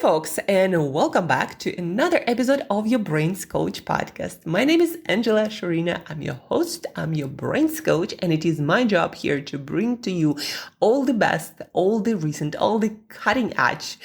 folks, and welcome back to another episode of your Brains Coach podcast. My name is Angela Shurina. I'm your host, I'm your Brains Coach, and it is my job here to bring to you all the best, all the recent, all the cutting edge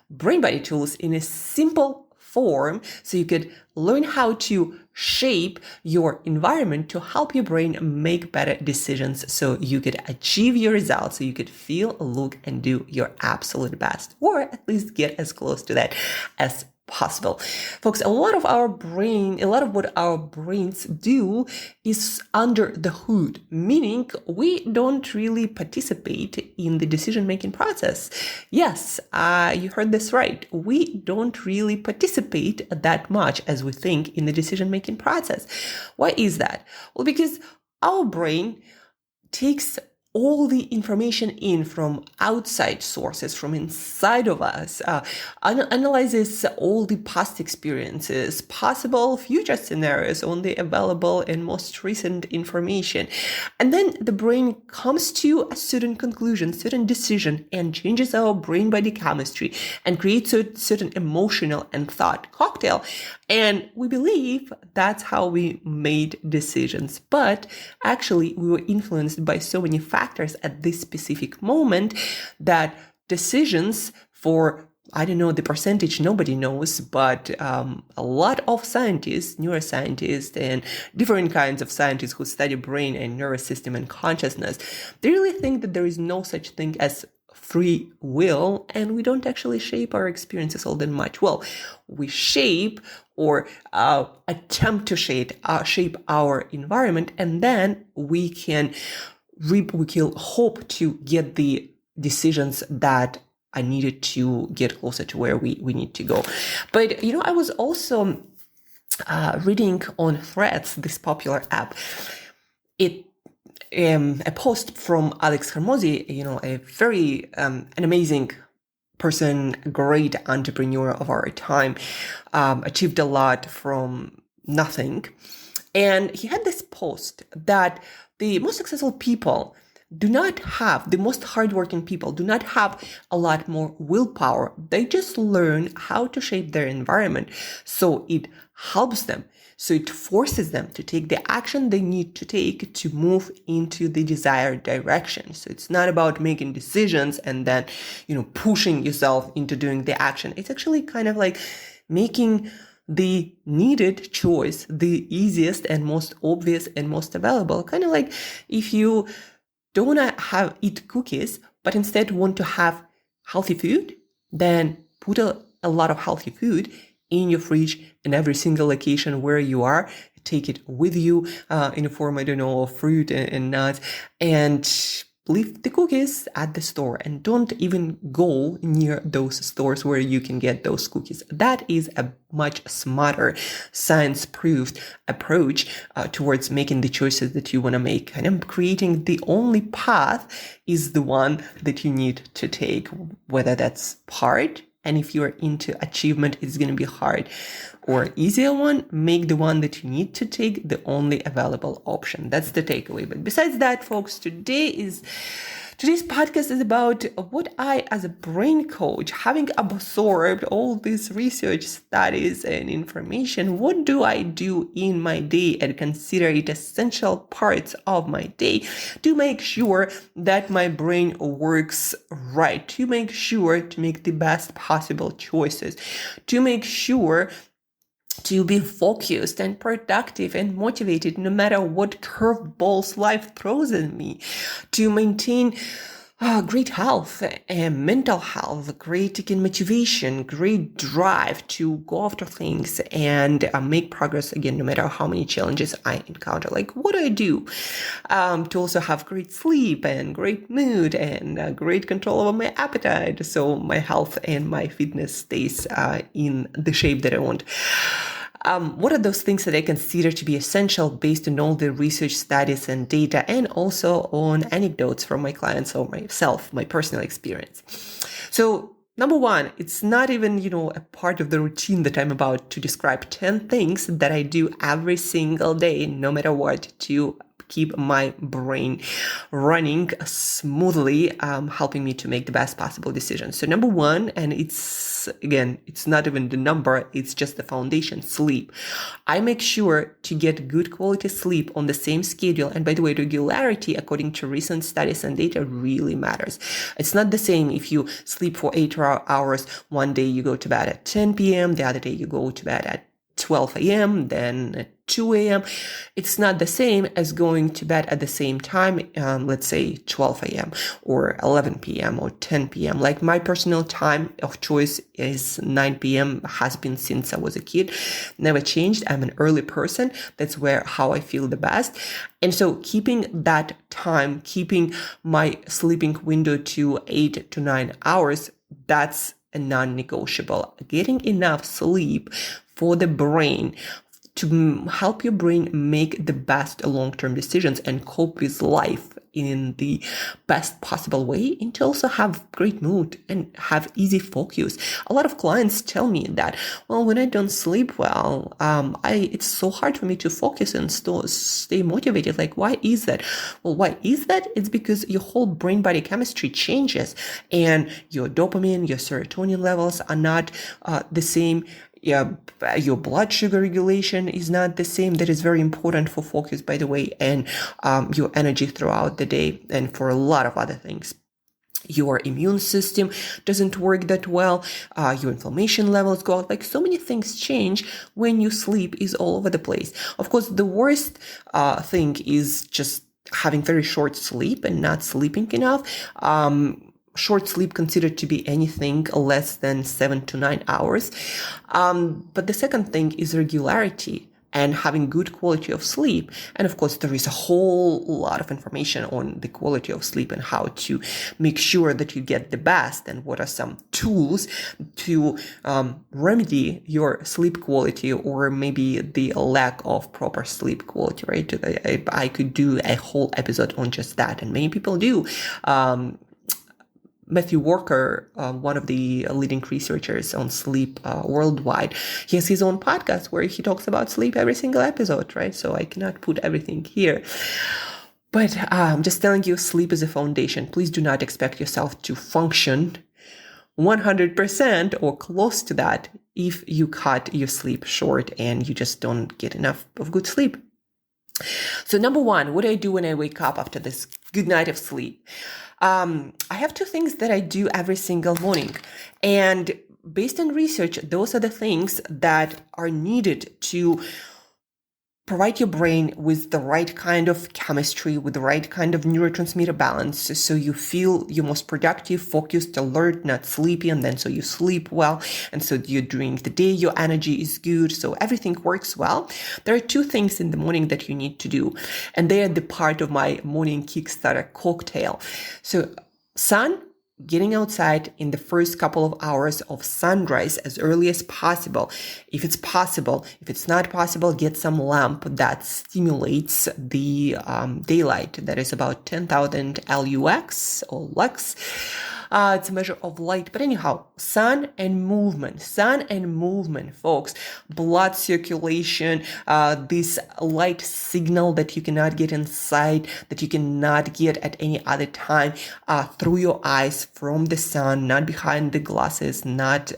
brain body tools in a simple form so you could learn how to shape your environment to help your brain make better decisions so you could achieve your results, so you could feel, look, and do your absolute best, or at least get as close to that as possible. Folks, a lot of what our brains do is under the hood, meaning we don't really participate in the decision-making process. Yes, you heard this right. We don't really participate that much as we think in the decision-making process. Why is that? Well, because our brain takes all the information in from outside sources, from inside of us, analyzes all the past experiences, possible future scenarios on the available and most recent information. And then the brain comes to a certain conclusion, certain decision, and changes our brain-body chemistry and creates a certain emotional and thought cocktail. And we believe that's how we made decisions. But actually, we were influenced by so many factors at this specific moment that decisions for, I don't know the percentage, nobody knows, but a lot of scientists, neuroscientists, and different kinds of scientists who study brain and nervous system and consciousness, they really think that there is no such thing as free will, and we don't actually shape our experiences all that much. Well, we shape or attempt to shape our environment, and then we can hope to get the decisions that are needed to get closer to where we need to go. But, I was also reading on Threads, this popular app, a post from Alex Hormozi, a very an amazing person, great entrepreneur of our time, achieved a lot from nothing. And he had this post that the most successful people the most hardworking people do not have a lot more willpower. They just learn how to shape their environment. So it helps them. So it forces them to take the action they need to take to move into the desired direction. So it's not about making decisions and then, pushing yourself into doing the action. It's actually kind of like making the needed choice, the easiest and most obvious and most available. Kind of like if you don't want to eat cookies, but instead want to have healthy food, then put a lot of healthy food in your fridge in every single location where you are. Take it with you in the form, of fruit and nuts, and leave the cookies at the store and don't even go near those stores where you can get those cookies. That is a much smarter, science-proved approach towards making the choices that you want to make. And creating the only path is the one that you need to take, whether that's hard, and if you're into achievement, it's going to be hard, or easier one, make the one that you need to take the only available option. That's the takeaway. But besides that, folks, today's podcast is about what I, as a brain coach, having absorbed all these research studies and information, what do I do in my day and consider it essential parts of my day to make sure that my brain works right, to make sure to make the best possible choices, to make sure to be focused and productive and motivated no matter what curveballs life throws at me, to maintain great health and mental health, great motivation, great drive to go after things and make progress again, no matter how many challenges I encounter. Like what do I do to also have great sleep and great mood and great control over my appetite, so my health and my fitness stays in the shape that I want. What are those things that I consider to be essential based on all the research studies and data, and also on anecdotes from my clients or myself, my personal experience? So number one, it's not even, a part of the routine that I'm about to describe. 10 things that I do every single day, no matter what, to keep my brain running smoothly, helping me to make the best possible decisions. So number one, and it's not even the number, it's just the foundation, sleep. I make sure to get good quality sleep on the same schedule. And by the way, regularity, according to recent studies and data, really matters. It's not the same if you sleep for 8 hours. One day you go to bed at 10 p.m., the other day you go to bed at 12 a.m., then at 2 a.m. It's not the same as going to bed at the same time, let's say 12 a.m. or 11 p.m. or 10 p.m. Like my personal time of choice is 9 p.m. has been since I was a kid, never changed. I'm an early person. That's how I feel the best. And so keeping that time, keeping my sleeping window to 8 to 9 hours, that's a non-negotiable. Getting enough sleep for the brain to help your brain make the best long-term decisions and cope with life in the best possible way, and to also have great mood and have easy focus. A lot of clients tell me that, well, when I don't sleep well, it's so hard for me to focus and stay motivated. Like, why is that? Well, why is that? It's because your whole brain-body chemistry changes, and your dopamine, your serotonin levels are not the same. Yeah, your blood sugar regulation is not the same. That is very important for focus, by the way, and your energy throughout the day, and for a lot of other things. Your immune system doesn't work that well. Your inflammation levels go up. Like, so many things change when you sleep is all over the place. Of course, the worst thing is just having very short sleep and not sleeping enough. Short sleep considered to be anything less than 7 to 9 hours. But the second thing is regularity and having good quality of sleep. And of course, there is a whole lot of information on the quality of sleep and how to make sure that you get the best, and what are some tools to remedy your sleep quality, or maybe the lack of proper sleep quality, right? I could do a whole episode on just that, and many people do. Matthew Walker, one of the leading researchers on sleep worldwide, he has his own podcast where he talks about sleep every single episode, right? So I cannot put everything here. But I'm just telling you, sleep is a foundation. Please do not expect yourself to function 100% or close to that if you cut your sleep short and you just don't get enough of good sleep. So number one, what do I do when I wake up after this good night of sleep? I have two things that I do every single morning. And based on research, those are the things that are needed to provide your brain with the right kind of chemistry, with the right kind of neurotransmitter balance, so you feel you're most productive, focused, alert, not sleepy, and then so you sleep well, and so during the day your energy is good, so everything works well. There are two things in the morning that you need to do, and they are the part of my morning Kickstarter cocktail. So getting outside in the first couple of hours of sunrise as early as possible. If it's possible, if it's not possible, get some lamp that stimulates the daylight. That is about 10,000 LUX or lux. It's a measure of light. But anyhow, sun and movement, folks. Blood circulation, this light signal that you cannot get inside, that you cannot get at any other time through your eyes from the sun, not behind the glasses, not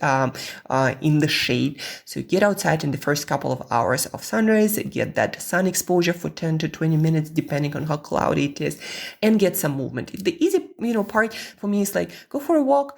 in the shade. So get outside in the first couple of hours of sunrise, get that sun exposure for 10 to 20 minutes, depending on how cloudy it is, and get some movement. The easy, part for me is like, go for a walk,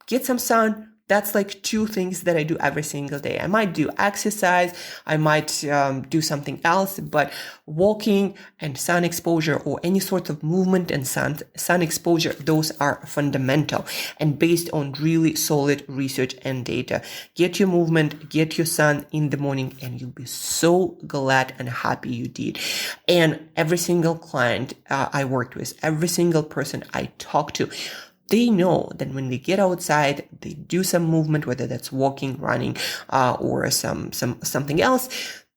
get some sun. That's like two things that I do every single day. I might do exercise, I might do something else, but walking and sun exposure, or any sort of movement and sun exposure, those are fundamental and based on really solid research and data. Get your movement, get your sun in the morning, and you'll be so glad and happy you did. And every single client I worked with, every single person I talked to, they know that when they get outside, they do some movement, whether that's walking, running, or something else,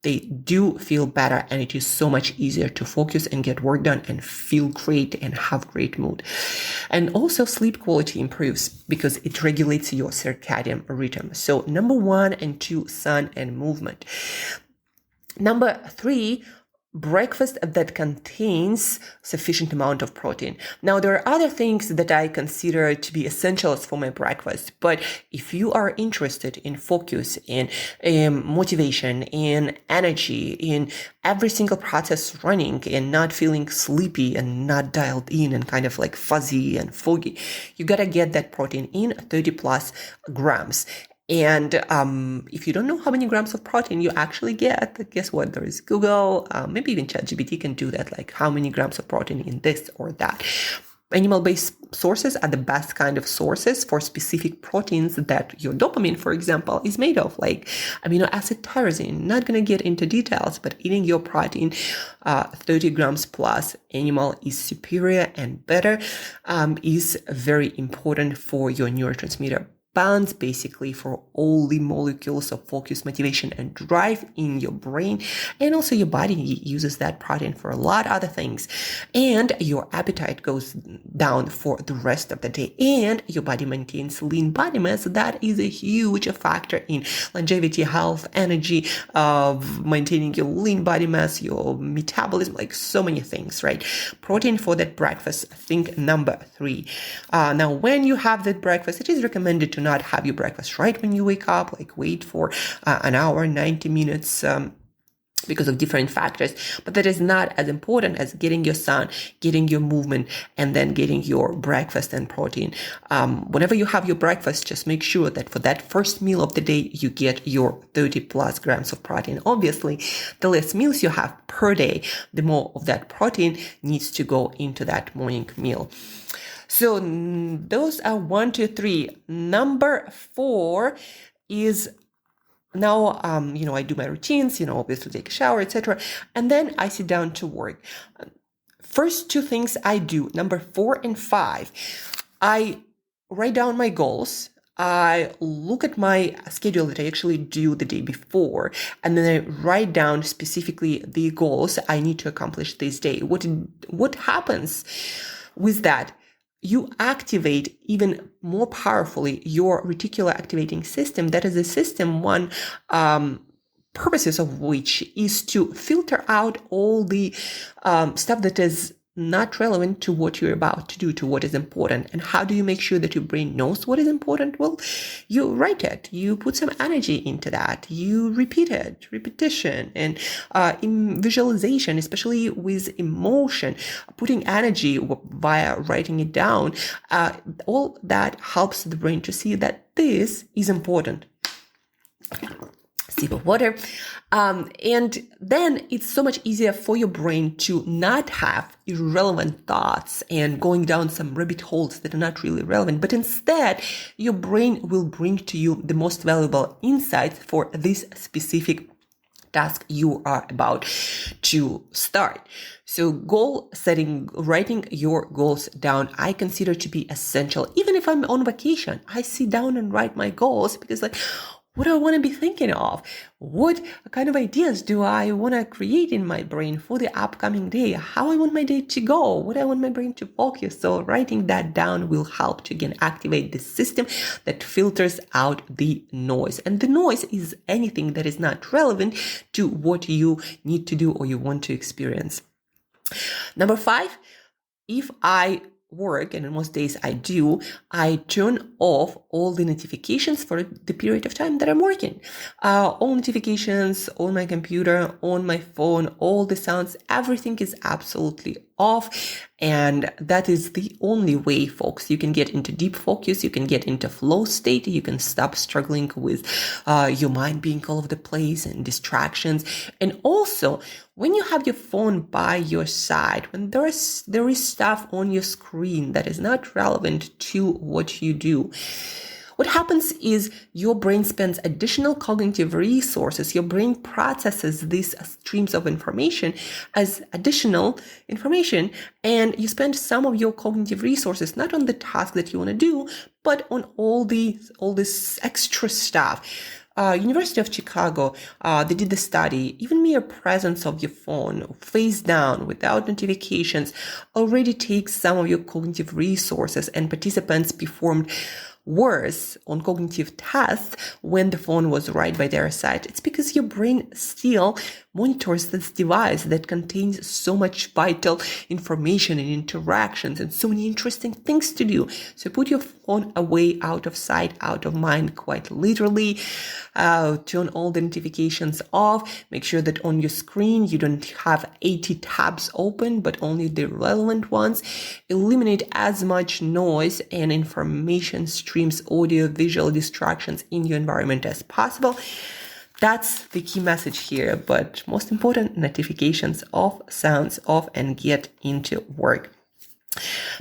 they do feel better, and it is so much easier to focus and get work done and feel great and have great mood. And also sleep quality improves because it regulates your circadian rhythm. So number 1 and 2, sun and movement. Number 3, breakfast that contains sufficient amount of protein. Now, there are other things that I consider to be essentials for my breakfast, but if you are interested in focus, in motivation, in energy, in every single process running and not feeling sleepy and not dialed in and kind of like fuzzy and foggy, you gotta get that protein in 30 plus grams. And if you don't know how many grams of protein you actually get, guess what? There is Google, maybe even ChatGPT can do that, like how many grams of protein in this or that. Animal-based sources are the best kind of sources for specific proteins that your dopamine, for example, is made of, like amino acid tyrosine. Not going to get into details, but eating your protein 30 grams plus animal is superior and better, is very important for your neurotransmitter balance, basically for all the molecules of focus, motivation, and drive in your brain. And also your body uses that protein for a lot of other things. And your appetite goes down for the rest of the day. And your body maintains lean body mass. That is a huge factor in longevity, health, energy, maintaining your lean body mass, your metabolism, like so many things, right? Protein for that breakfast, think number 3. Now, when you have that breakfast, it is recommended to not have your breakfast right when you wake up, like wait for an hour, 90 minutes, because of different factors. But that is not as important as getting your sun, getting your movement, and then getting your breakfast and protein. Whenever you have your breakfast, just make sure that for that first meal of the day, you get your 30 plus grams of protein. Obviously, the less meals you have per day, the more of that protein needs to go into that morning meal. So those are 1, 2, 3. Number 4 is now, I do my routines, obviously take a shower, etc. And then I sit down to work. First 2 things I do, number 4 and 5, I write down my goals. I look at my schedule that I actually do the day before, and then I write down specifically the goals I need to accomplish this day. What happens with that? You activate even more powerfully your reticular activating system. That is a system, one purposes of which is to filter out all the stuff that is not relevant to what you're about to do, to what is important. And how do you make sure that your brain knows what is important? Well, you write it, you put some energy into that, you repeat it, repetition, and in visualization, especially with emotion, putting energy via writing it down, all that helps the brain to see that this is important. Sip of water. And then it's so much easier for your brain to not have irrelevant thoughts and going down some rabbit holes that are not really relevant, but instead your brain will bring to you the most valuable insights for this specific task you are about to start. So goal setting, writing your goals down, I consider to be essential. Even if I'm on vacation, I sit down and write my goals because what do I want to be thinking of? What kind of ideas do I want to create in my brain for the upcoming day? How I want my day to go? What I want my brain to focus? So writing that down will help to again activate the system that filters out the noise. And the noise is anything that is not relevant to what you need to do or you want to experience. Number 5, if I work, and in most days I do, I turn off all the notifications for the period of time that I'm working. All notifications on my computer, on my phone, all the sounds, everything is absolutely off. And that is the only way, folks, you can get into deep focus, you can get into flow state, you can stop struggling with your mind being all over the place and distractions. And also, when you have your phone by your side, when there is stuff on your screen that is not relevant to what you do, what happens is your brain spends additional cognitive resources. Your brain processes these streams of information as additional information, and you spend some of your cognitive resources not on the task that you want to do, but on all this extra stuff. University of Chicago, they did the study. Even mere presence of your phone, face down, without notifications, already takes some of your cognitive resources, and participants performed worse on cognitive tests when the phone was right by their side. It's because your brain still monitors this device that contains so much vital information and interactions and so many interesting things to do. So put your phone away, out of sight, out of mind, quite literally. Turn all the notifications off. Make sure that on your screen you don't have 80 tabs open, but only the relevant ones. Eliminate as much noise and information streams, audio, visual distractions in your environment as possible. That's the key message here, but most important, notifications off, sounds off, and get into work.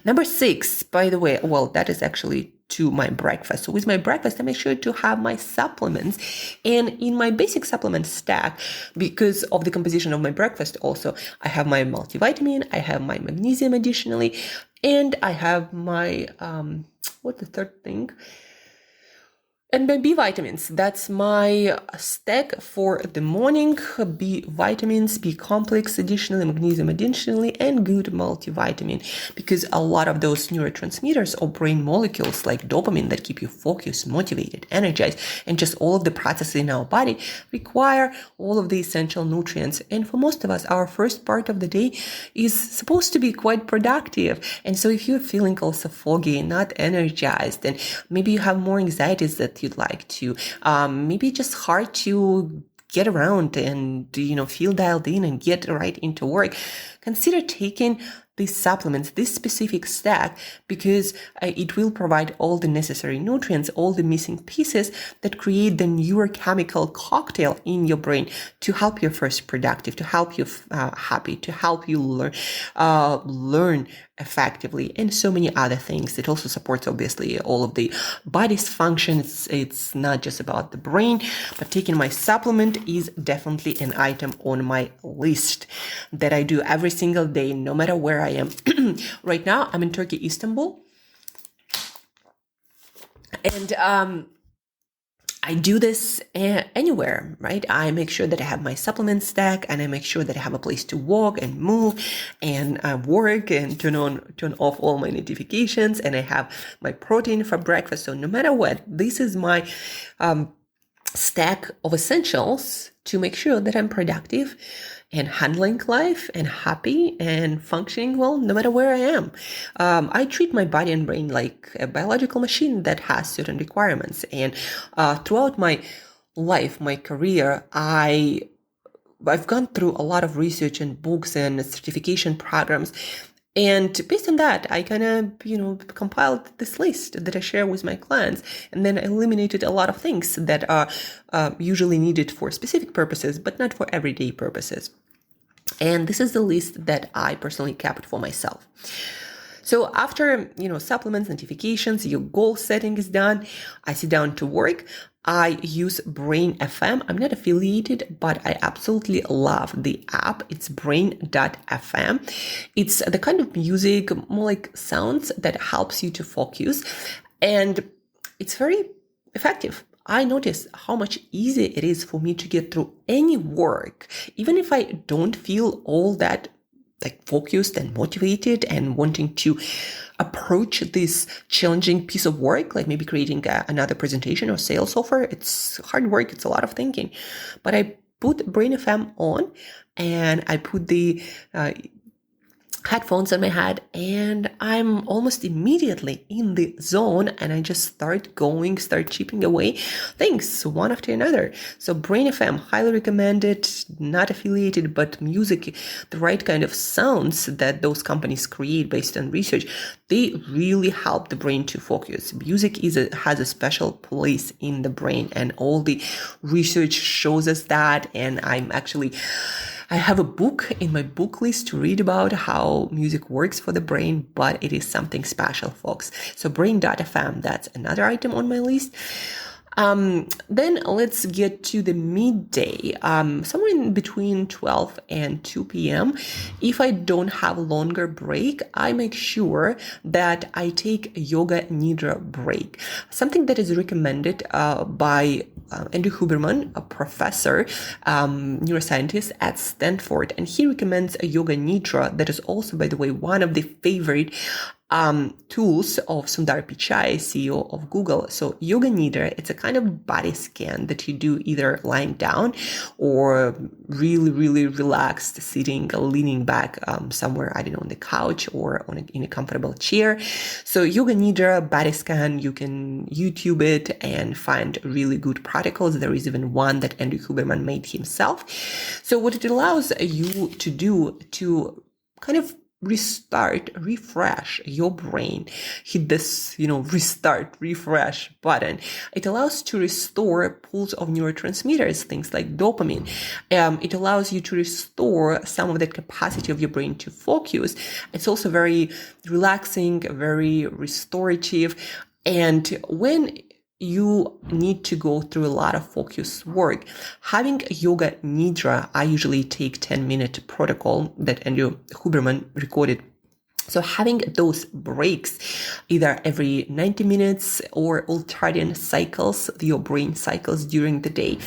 Number 6, by the way, well, that is actually to my breakfast. So with my breakfast, I make sure to have my supplements. And in my basic supplement stack, because of the composition of my breakfast also, I have my multivitamin, I have my magnesium additionally, and I have my, what's the third thing? And my B vitamins, that's my stack for the morning. B vitamins, B complex additionally, magnesium additionally, and good multivitamin. Because a lot of those neurotransmitters or brain molecules like dopamine that keep you focused, motivated, energized, and just all of the processes in our body require all of the essential nutrients. And for most of us, our first part of the day is supposed to be quite productive. And so if you're feeling also foggy, not energized, and maybe you have more anxieties that you'd like to, maybe just hard to get around and, feel dialed in and get right into work, consider taking these supplements, this specific stack, because it will provide all the necessary nutrients, all the missing pieces that create the neurochemical cocktail in your brain to help you first productive, to help you happy, to help you learn effectively, and so many other things. It also supports, obviously, all of the body's functions. It's not just about the brain, but taking my supplement is definitely an item on my list that I do every single day, no matter where I am. Right now, I'm in Turkey, Istanbul. And I do this anywhere, right? I make sure that I have my supplement stack, and I make sure that I have a place to walk and move and work and turn off all my notifications. And I have my protein for breakfast. So no matter what, this is my stack of essentials to make sure that I'm productive and handling life and happy and functioning well, no matter where I am. I treat my body and brain like a biological machine that has certain requirements. And throughout my life, my career, I've gone through a lot of research and books and certification programs. And based on that, I kind of, compiled this list that I share with my clients. And then I eliminated a lot of things that are usually needed for specific purposes, but not for everyday purposes. And this is the list that I personally kept for myself. So after, supplements, notifications, your goal setting is done, I sit down to work. I use Brain FM. I'm not affiliated, but I absolutely love the app. It's brain.fm. It's the kind of music, more like sounds, that helps you to focus. And it's very effective. I notice how much easier it is for me to get through any work, even if I don't feel all that focused and motivated and wanting to approach this challenging piece of work, like maybe creating another presentation or sales offer. It's hard work. It's a lot of thinking. But I put Brain FM on, and I put the headphones on my head, and I'm almost immediately in the zone, and I just start chipping away things one after another. So Brain FM, highly recommended, not affiliated, but music, the right kind of sounds that those companies create based on research, they really help the brain to focus. Music has a special place in the brain, and all the research shows us that. And I have a book in my book list to read about how music works for the brain, but it is something special, folks. So brain.fm, that's another item on my list. Then let's get to the midday, somewhere in between 12 and 2 p.m. If I don't have a longer break, I make sure that I take a yoga nidra break, something that is recommended by Andrew Huberman, a professor, neuroscientist at Stanford, and he recommends a yoga nidra that is also, by the way, one of the favorite tools of Sundar Pichai, CEO of Google. So Yoga Nidra, it's a kind of body scan that you do either lying down or really, really relaxed, sitting, leaning back somewhere, I don't know, on the couch or in a comfortable chair. So Yoga Nidra body scan, you can YouTube it and find really good protocols. There is even one that Andrew Huberman made himself. So what it allows you to do to kind of refresh your brain, hit this, restart, refresh button. It allows to restore pools of neurotransmitters, things like dopamine. It allows you to restore some of the capacity of your brain to focus. It's also very relaxing, very restorative. And when you need to go through a lot of focus work, having Yoga Nidra, I usually take 10-minute protocol that Andrew Huberman recorded. So having those breaks, either every 90 minutes or ultradian cycles, your brain cycles during the day,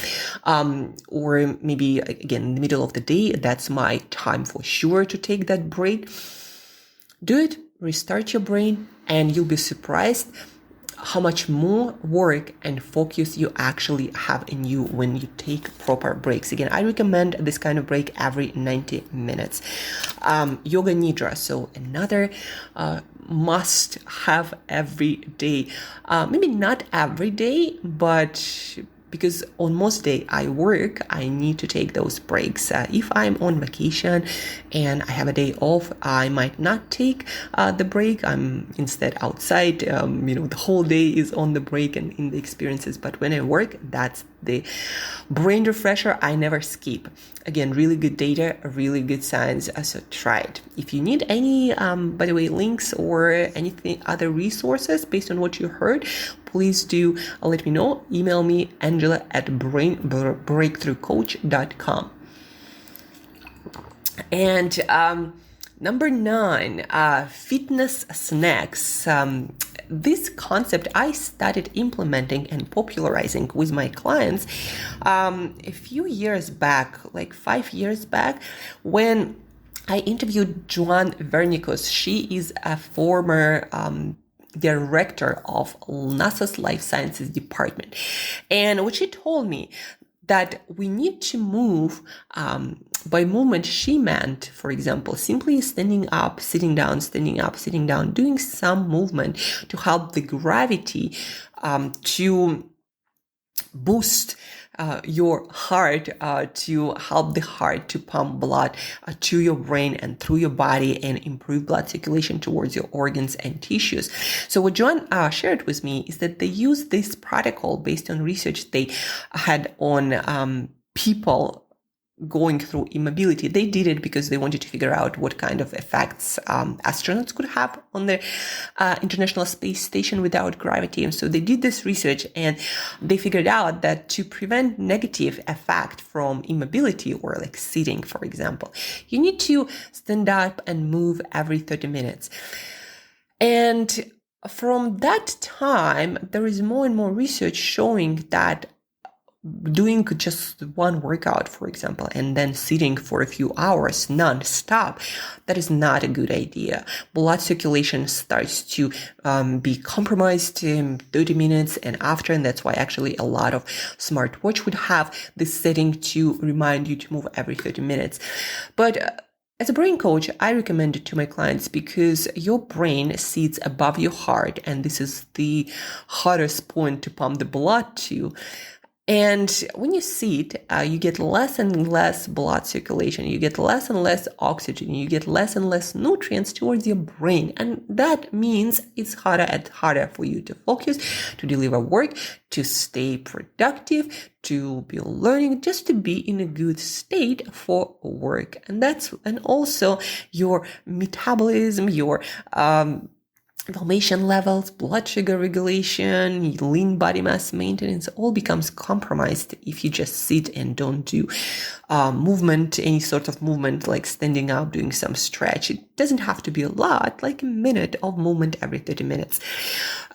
or maybe again in the middle of the day, that's my time for sure to take that break. Do it, restart your brain, and you'll be surprised how much more work and focus you actually have in you when you take proper breaks. Again, I recommend this kind of break every 90 minutes. Yoga Nidra, so another must have every day. Maybe not every day, but because on most day I work, I need to take those breaks. If I'm on vacation and I have a day off, I might not take the break. I'm instead outside. The whole day is on the break and in the experiences. But when I work, that's the brain refresher I never skip. Again, really good data, really good science. So try it. If you need any, by the way, links or anything, other resources based on what you heard, please do let me know. Email me, angela@brainbreakthroughcoach.com. And number 9, fitness snacks. This concept I started implementing and popularizing with my clients a few years back, like 5 years back, when I interviewed Joanne Vernicus. She is a former director of NASA's Life Sciences Department. And what she told me that we need to move, by movement, she meant, for example, simply standing up, sitting down, standing up, sitting down, doing some movement to help the gravity to boost your heart, to help the heart to pump blood to your brain and through your body and improve blood circulation towards your organs and tissues. So what John shared with me is that they used this protocol based on research they had on people going through immobility. They did it because they wanted to figure out what kind of effects astronauts could have on the International Space Station without gravity. And so they did this research and they figured out that to prevent negative effect from immobility or like sitting, for example, you need to stand up and move every 30 minutes. And from that time, there is more and more research showing that doing just one workout, for example, and then sitting for a few hours non-stop, that is not a good idea. Blood circulation starts to be compromised in 30 minutes and after, and that's why actually a lot of smartwatch would have this setting to remind you to move every 30 minutes. But as a brain coach, I recommend it to my clients because your brain sits above your heart, and this is the hardest point to pump the blood to. And when you sit, you get less and less blood circulation, you get less and less oxygen, you get less and less nutrients towards your brain. And that means it's harder and harder for you to focus, to deliver work, to stay productive, to be learning, just to be in a good state for work. And also your metabolism, your inflammation levels, blood sugar regulation, lean body mass maintenance all becomes compromised if you just sit and don't do movement, any sort of movement like standing up, doing some stretch. It doesn't have to be a lot, like a minute of movement every 30 minutes.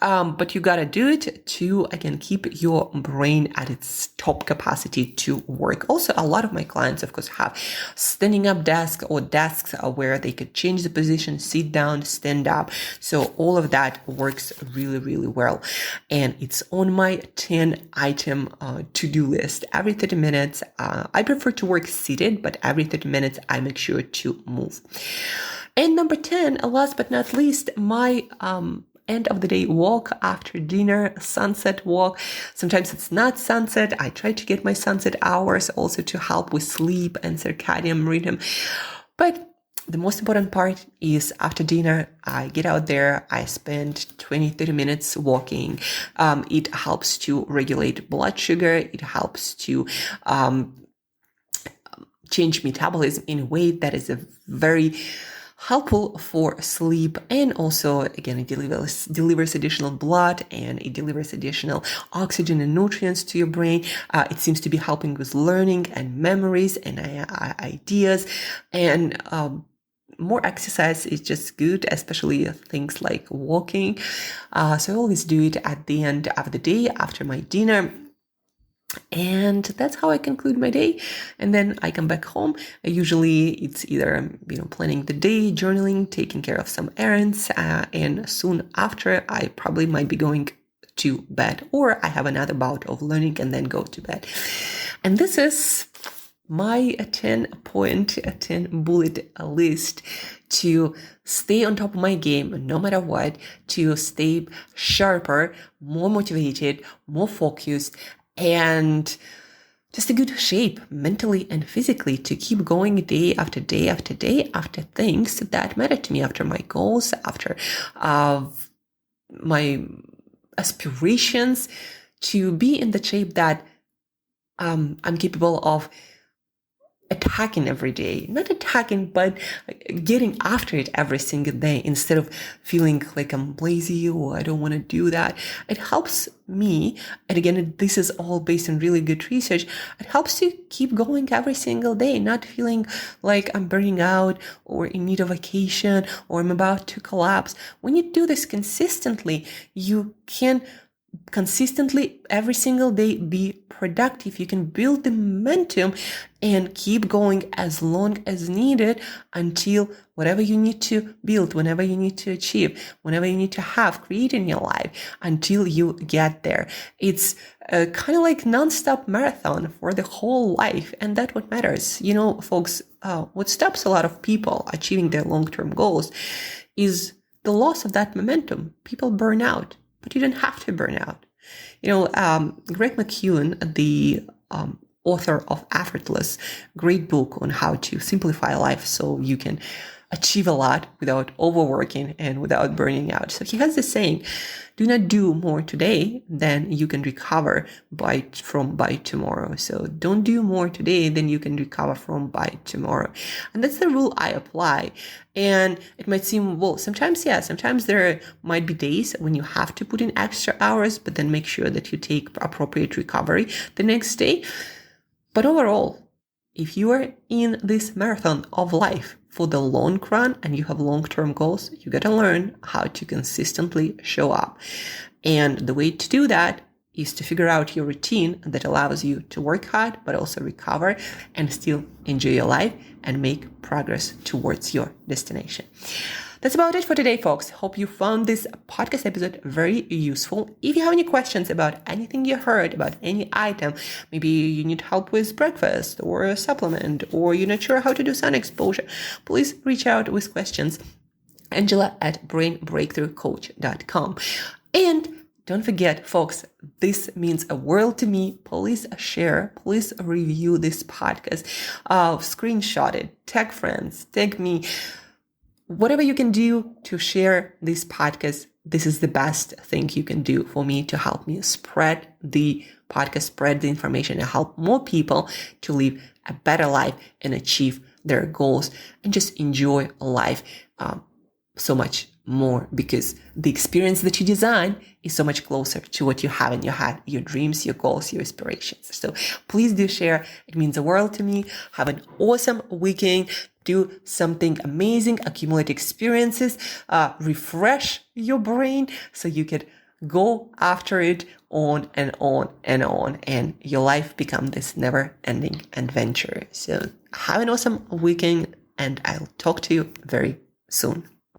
But you gotta do it to, again, keep your brain at its top capacity to work. Also, a lot of my clients, of course, have standing up desks or desks where they could change the position, sit down, stand up. So all of that works really, really well. And it's on my 10 item to-do list. Every 30 minutes, I prefer to work seated, but every 30 minutes, I make sure to move. And number 10, last but not least, my end of the day walk after dinner, sunset walk. Sometimes it's not sunset. I try to get my sunset hours also to help with sleep and circadian rhythm. But the most important part is after dinner, I get out there, I spend 20-30 minutes walking. It helps to regulate blood sugar. It helps to change metabolism in a way that is a very helpful for sleep, and also again it delivers additional blood and it delivers additional oxygen and nutrients to your brain. It seems to be helping with learning and memories and ideas, and more exercise is just good, especially things like walking. So I always do it at the end of the day after my dinner. And that's how I conclude my day. And then I come back home. Usually it's either, planning the day, journaling, taking care of some errands. And soon after, I probably might be going to bed, or I have another bout of learning and then go to bed. And this is my 10 bullet list to stay on top of my game no matter what, to stay sharper, more motivated, more focused, and just a good shape mentally and physically to keep going day after day after day after things that matter to me, after my goals, after my aspirations, to be in the shape that I'm capable of attacking every day. Not attacking, but getting after it every single day instead of feeling like I'm lazy or I don't want to do that. It helps me, and again, this is all based on really good research, it helps you keep going every single day, not feeling like I'm burning out or in need of vacation or I'm about to collapse. When you do this consistently, you can consistently every single day be productive. You can build the momentum and keep going as long as needed until whatever you need to build, whenever you need to achieve, whenever you need to have create in your life, until you get there. It's kind of like non-stop marathon for the whole life, and that's what matters. Folks, what stops a lot of people achieving their long-term goals is the loss of that momentum. People burn out. But you don't have to burn out. Greg McKeown, the author of Effortless, great book on how to simplify life so you can achieve a lot without overworking and without burning out. So he has this saying, do not do more today than you can recover by tomorrow. So don't do more today than you can recover from by tomorrow. And that's the rule I apply. And it might seem, sometimes there might be days when you have to put in extra hours, but then make sure that you take appropriate recovery the next day. But overall, if you are in this marathon of life for the long run and you have long-term goals, you got to learn how to consistently show up. And the way to do that is to figure out your routine that allows you to work hard, but also recover and still enjoy your life and make progress towards your destination. That's about it for today, folks. Hope you found this podcast episode very useful. If you have any questions about anything you heard, about any item, maybe you need help with breakfast or a supplement, or you're not sure how to do sun exposure, please reach out with questions. Angela@brainbreakthroughcoach.com. And don't forget, folks, this means a world to me. Please share, please review this podcast, screenshot it, tag friends, tag me. Whatever you can do to share this podcast, this is the best thing you can do for me to help me spread the podcast, spread the information, and help more people to live a better life and achieve their goals and just enjoy life so much more, because the experience that you design is so much closer to what you have in your head, your dreams, your goals, your aspirations. So please do share. It means the world to me. Have an awesome weekend. Do something amazing, accumulate experiences, refresh your brain so you can go after it on and on and on, and your life become this never-ending adventure. So have an awesome weekend, and I'll talk to you very soon.